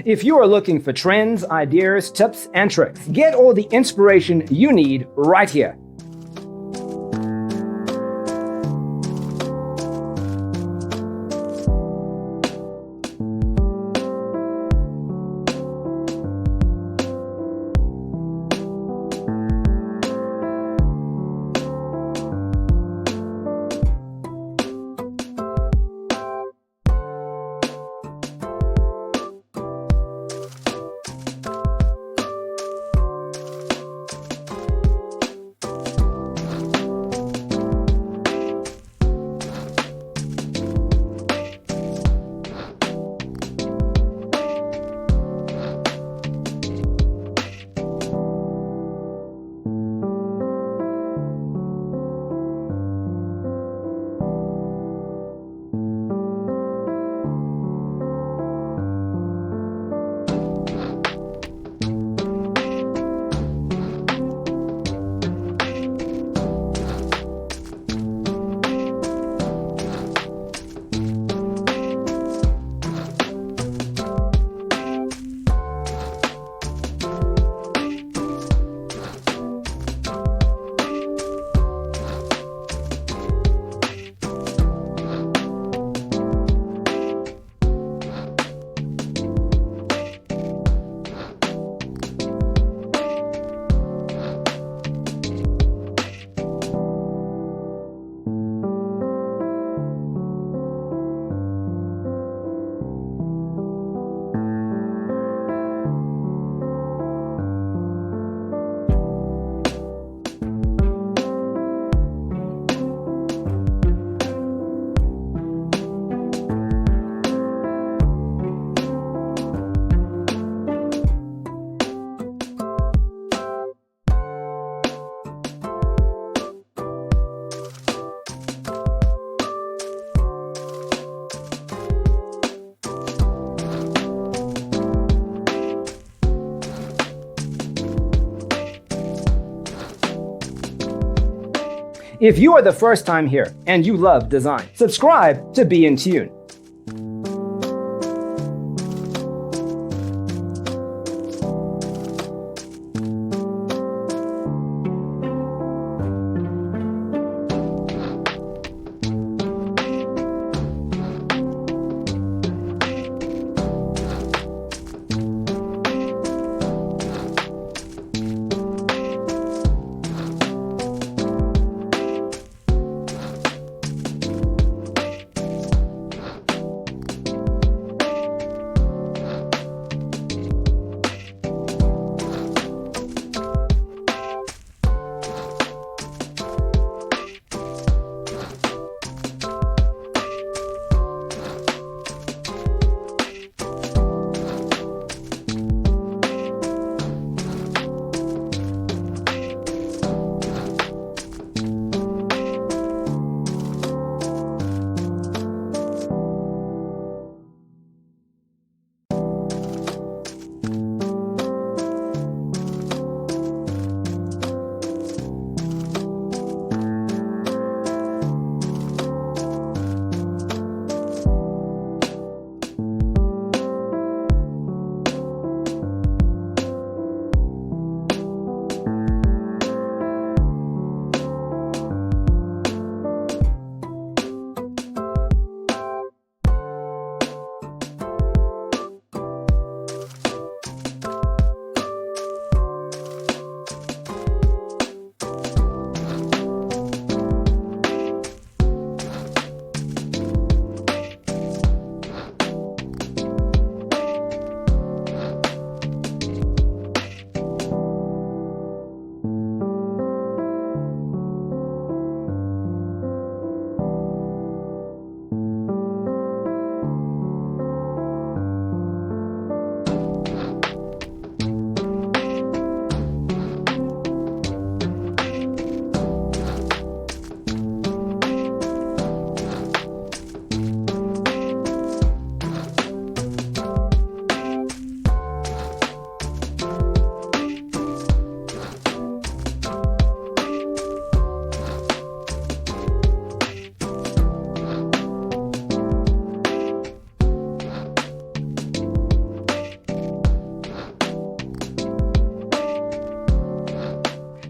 If you are looking for trends, ideas, tips, and tricks, get all the inspiration you need right here. If you are the first time here and you love design, subscribe to Be in Tune.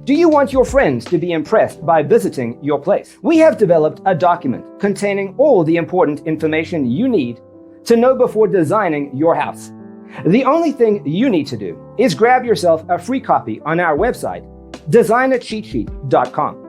Do you want your friends to be impressed by visiting your place? We have developed a document containing all the important information you need to know before designing your house. The only thing you need to do is grab yourself a free copy on our website, designacheatsheet.com.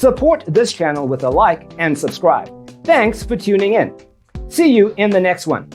Support this channel with a like and subscribe. Thanks for tuning in. See you in the next one.